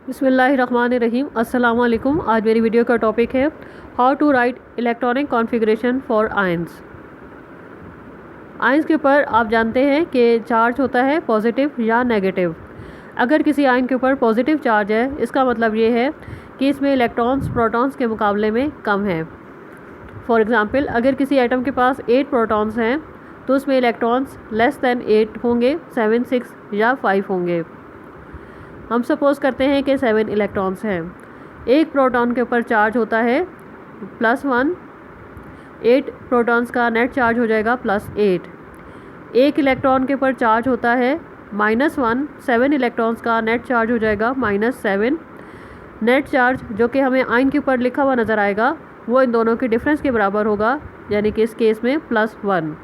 बिस्मिल्लाहिर्रहमानिर्रहीम। अस्सलाम वालेकुम। आज मेरी वीडियो का टॉपिक है how to write electronic configuration for ions. Ions के ऊपर आप जानते हैं कि चार्ज होता है पॉजिटिव या नेगेटिव। अगर किसी आयन के ऊपर पॉजिटिव चार्ज है, इसका मतलब ये है कि इसमें इलेक्ट्रॉन्स प्रोटॉन्स के मुकाबले में कम है। फॉर एग्ज़ाम्पल, अगर किसी एटम के पास 8 प्रोटॉन्स हैं तो उसमें इलेक्ट्रॉन्स लेस दैन 8 होंगे, 7, 6 या 5 होंगे। हम सपोज़ करते हैं कि 7 इलेक्ट्रॉन्स हैं। एक प्रोटॉन के ऊपर चार्ज होता है +1, 8 प्रोटॉन्स का नेट चार्ज हो जाएगा +8। एक इलेक्ट्रॉन के ऊपर चार्ज होता है -1, 7 इलेक्ट्रॉन्स का नेट चार्ज हो जाएगा -7। नेट चार्ज जो कि हमें आयन के ऊपर लिखा हुआ नज़र आएगा वो इन दोनों के डिफरेंस के बराबर होगा, यानी कि इस केस में +1।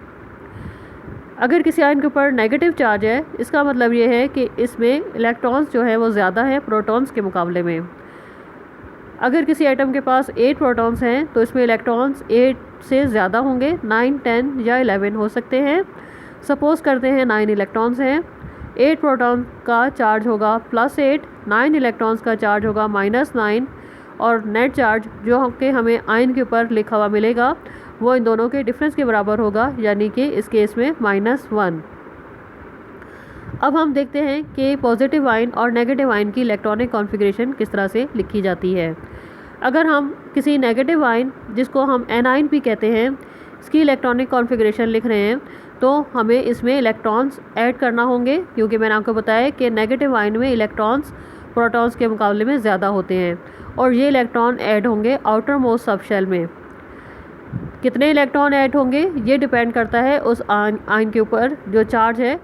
अगर किसी आयन के ऊपर नेगेटिव चार्ज है, इसका मतलब ये है कि इसमें इलेक्ट्रॉन्स जो है वो ज़्यादा है प्रोटॉन्स के मुकाबले में। अगर किसी एटम के पास 8 प्रोटॉन्स हैं तो इसमें इलेक्ट्रॉन्स 8 से ज़्यादा होंगे, 9, 10 या 11 हो सकते हैं। सपोज़ करते हैं 9 इलेक्ट्रॉन्स हैं। 8 प्रोटॉन का चार्ज होगा +8, 9 इलेक्ट्रॉन्स का चार्ज होगा -9 और नेट चार्ज जो कि हमें आयन के ऊपर लिखा हुआ मिलेगा वो इन दोनों के डिफरेंस के बराबर होगा, यानी कि इस केस में -1। अब हम देखते हैं कि पॉजिटिव आयन और नेगेटिव आयन की इलेक्ट्रॉनिक कॉन्फ़िगरेशन किस तरह से लिखी जाती है। अगर हम किसी नेगेटिव आयन, जिसको हम एनायन भी कहते हैं, इसकी इलेक्ट्रॉनिक कॉन्फ़िगरेशन लिख रहे हैं तो हमें इसमें इलेक्ट्रॉन्स ऐड करना होंगे, क्योंकि मैंने आपको बताया कि नेगेटिव आयन में इलेक्ट्रॉन्स प्रोटॉन्स के मुकाबले में ज़्यादा होते हैं और ये इलेक्ट्रॉन ऐड होंगे आउटर मोस्ट सब शेल में। कितने इलेक्ट्रॉन ऐड होंगे ये डिपेंड करता है उस आयन के ऊपर, जो चार्ज है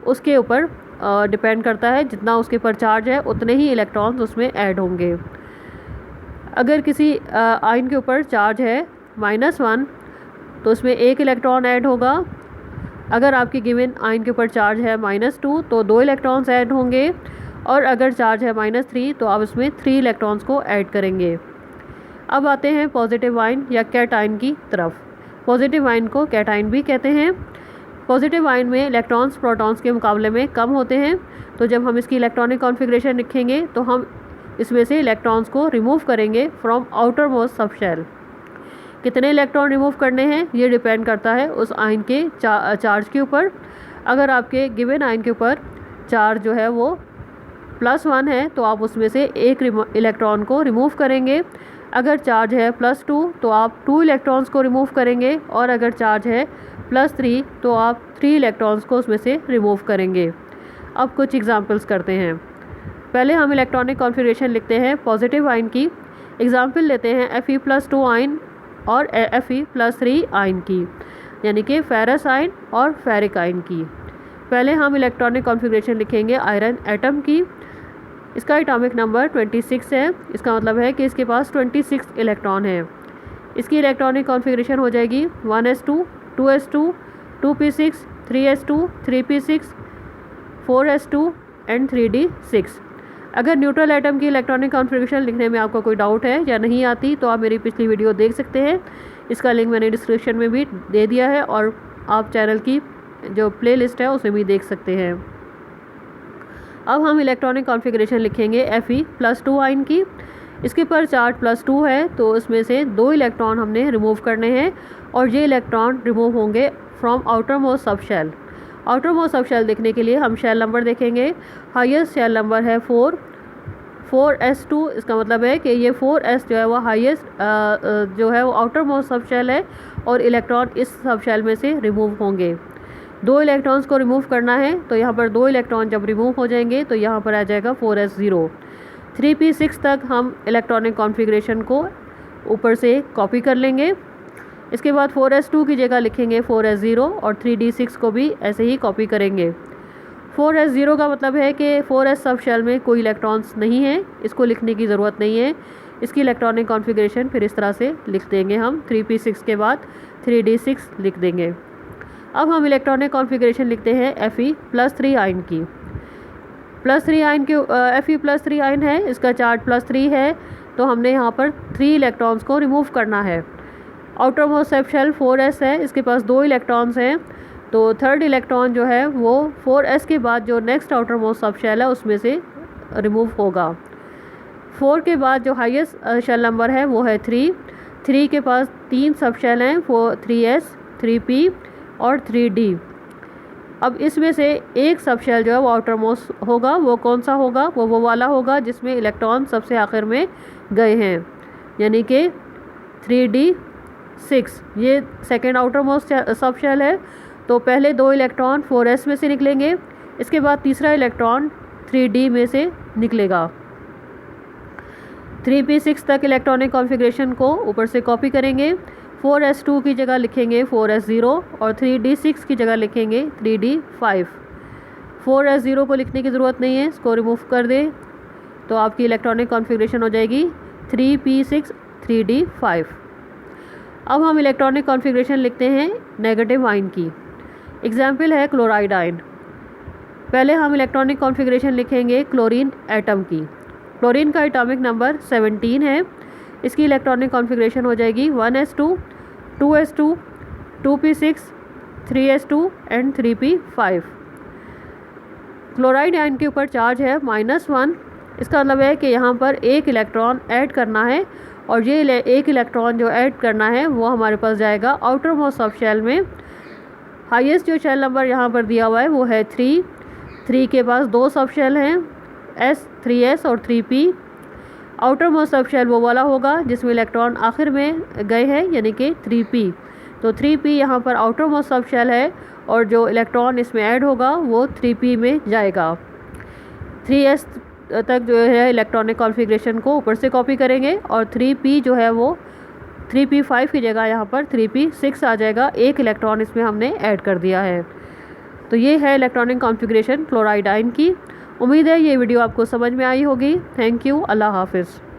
उसके ऊपर डिपेंड करता है। जितना उसके ऊपर चार्ज है उतने ही इलेक्ट्रॉन्स उसमें ऐड होंगे। अगर किसी आयन के ऊपर चार्ज है -1 तो उसमें 1 इलेक्ट्रॉन ऐड होगा। अगर आपकी गिवन आयन के ऊपर चार्ज है -2 तो 2 इलेक्ट्रॉन्स ऐड होंगे, और अगर चार्ज है -3 तो आप उसमें 3 इलेक्ट्रॉन्स को ऐड करेंगे। अब आते हैं पॉजिटिव आयन या कैटायन की तरफ। पॉजिटिव आयन को कैटायन भी कहते हैं। पॉजिटिव आयन में इलेक्ट्रॉन्स प्रोटॉन्स के मुकाबले में कम होते हैं, तो जब हम इसकी इलेक्ट्रॉनिक कॉन्फ़िगरेशन लिखेंगे तो हम इसमें से इलेक्ट्रॉन्स को रिमूव करेंगे from outermost subshell. कितने इलेक्ट्रॉन रिमूव करने हैं ये डिपेंड करता है उस आयन के चार्ज के ऊपर। अगर आपके गिवन आयन के ऊपर चार्ज जो है वो +1 है तो आप उसमें से 1 इलेक्ट्रॉन को रिमूव करेंगे। अगर चार्ज है +2 तो आप 2 इलेक्ट्रॉन्स को रिमूव करेंगे, और अगर चार्ज है +3 तो आप 3 इलेक्ट्रॉन्स को उसमें से रिमूव करेंगे। अब कुछ एग्जांपल्स करते हैं। पहले हम इलेक्ट्रॉनिक कॉन्फ़िगरेशन लिखते हैं पॉजिटिव आयन की। एग्जांपल लेते हैं Fe+2 आयन और Fe+3 आयन की, यानी कि फेरस आयन और फेरिक आयन की। पहले हम इलेक्ट्रॉनिक कॉन्फ़िगरेशन लिखेंगे आयरन एटम की। इसका एटॉमिक नंबर 26 है। इसका मतलब है कि इसके पास 26 इलेक्ट्रॉन हैं। इसकी इलेक्ट्रॉनिक कॉन्फ़िगरेशन हो जाएगी 1s2, 2s2, 2p6, 3s2, 3p6, 4s2 and 3d6। अगर न्यूट्रल एटम की इलेक्ट्रॉनिक कॉन्फ़िगरेशन लिखने में आपको कोई डाउट है या नहीं आती तो आप मेरी पिछली वीडियो देख सकते हैं। इसका लिंक मैंने डिस्क्रिप्शन में भी दे दिया है, और आप चैनल की जो प्लेलिस्ट है उसे भी देख सकते हैं। अब हम इलेक्ट्रॉनिक कॉन्फ़िगरेशन लिखेंगे Fe+2 आयन की। इसके पर चार्ज +2 है तो इसमें से 2 इलेक्ट्रॉन हमने रिमूव करने हैं, और ये इलेक्ट्रॉन रिमूव होंगे from outermost subshell. Outermost subshell देखने के लिए हम शेल नंबर देखेंगे। हाईएस्ट शेल नंबर है 4s2। इसका मतलब है कि ये 4s जो है वो हाईएस्ट जो है वो आउटर मोस्ट सब शेल है, और इलेक्ट्रॉन इस सब शेल में से रिमूव होंगे। 2 इलेक्ट्रॉन्स को रिमूव करना है, तो यहाँ पर 2 इलेक्ट्रॉन जब रिमूव हो जाएंगे तो यहाँ पर आ जाएगा 4s0। 3p6 तक हम इलेक्ट्रॉनिक कॉन्फ़िगरेशन को ऊपर से कॉपी कर लेंगे। इसके बाद 4s2 की जगह लिखेंगे 4s0, और 3d6 को भी ऐसे ही कॉपी करेंगे। 4s0 का मतलब है कि 4s सब शेल में कोई इलेक्ट्रॉन्स नहीं है, इसको लिखने की ज़रूरत नहीं है। इसकी इलेक्ट्रॉनिक कॉन्फ़िगरेशन फिर इस तरह से लिख देंगे हम। 3p6 के बाद 3d6 लिख देंगे। अब हम इलेक्ट्रॉनिक कॉन्फ़िगरेशन लिखते हैं Fe+3 आयन की। +3 आयन के Fe+3 आयन है, इसका चार्ज +3 है, तो हमने यहाँ पर 3 इलेक्ट्रॉन्स को रिमूव करना है। आउटर मोस्ट सब शेल 4s है, इसके पास 2 इलेक्ट्रॉन्स हैं, तो थर्ड इलेक्ट्रॉन जो है वो 4s के बाद जो next outermost subshell है उसमें से रिमूव होगा। 4 के बाद जो हाईएस्ट शेल नंबर है वो है 3। 3 के पास 3 सब शेल हैं, 3s, 3p और 3d। अब इसमें से एक सब शेल जो है वो आउटर मोस्ट होगा। वो कौन सा होगा? वो वाला होगा जिसमें इलेक्ट्रॉन सबसे आखिर में गए हैं, यानी कि 3d6। ये second outermost subshell है। तो पहले 2 इलेक्ट्रॉन 4s में से निकलेंगे, इसके बाद तीसरा इलेक्ट्रॉन 3d में से निकलेगा। 3p6 तक इलेक्ट्रॉनिक कॉन्फ़िगरेशन को ऊपर से कॉपी करेंगे। 4s2 की जगह लिखेंगे 4s0 और 3d6 की जगह लिखेंगे 3d5। 4s0 को लिखने की ज़रूरत नहीं है, इसको रिमूव कर दें तो आपकी इलेक्ट्रॉनिक कॉन्फ़िगरेशन हो जाएगी 3p6 3d5। अब हम इलेक्ट्रॉनिक कॉन्फ़िगरेशन लिखते हैं नेगेटिव आयन की। एग्जाम्पल है क्लोराइड आयन। पहले हम इलेक्ट्रॉनिक कॉन्फ़िगरेशन लिखेंगे क्लोरीन एटम की। क्लोरीन का एटॉमिक नंबर 17 है। इसकी इलेक्ट्रॉनिक कॉन्फ़िगरेशन हो जाएगी 1s2 2s2 2p6 3s2 and 3p5। Chloride ion के ऊपर चार्ज है -1। इसका मतलब है कि यहाँ पर एक इलेक्ट्रॉन ऐड करना है और ये एक इलेक्ट्रॉन जो ऐड करना है वो हमारे पास जाएगा आउटर मोस्ट सब शेल में। हाईएस्ट जो शेल नंबर यहाँ पर दिया हुआ है वो है 3। 3 के पास 2 सब शेल हैं, s 3s और 3p। आउटर मोस्ट सब शेल वो वाला होगा जिसमें इलेक्ट्रॉन आखिर में गए हैं, यानी कि 3p। तो 3p यहाँ पर आउटर मोस्ट सब शेल है और जो इलेक्ट्रॉन इसमें ऐड होगा वो 3p में जाएगा। 3s तक जो है इलेक्ट्रॉनिक कॉन्फ़िगरेशन को ऊपर से कॉपी करेंगे और 3p जो है वो 3p5 की जगह यहाँ पर 3p6 आ जाएगा। एक इलेक्ट्रॉन इसमें हमने ऐड कर दिया है। तो ये है इलेक्ट्रॉनिक कॉन्फ़िगरेशन क्लोराइड आयन की। उम्मीद है ये वीडियो आपको समझ में आई होगी। Thank you. अल्लाह हाफिज़।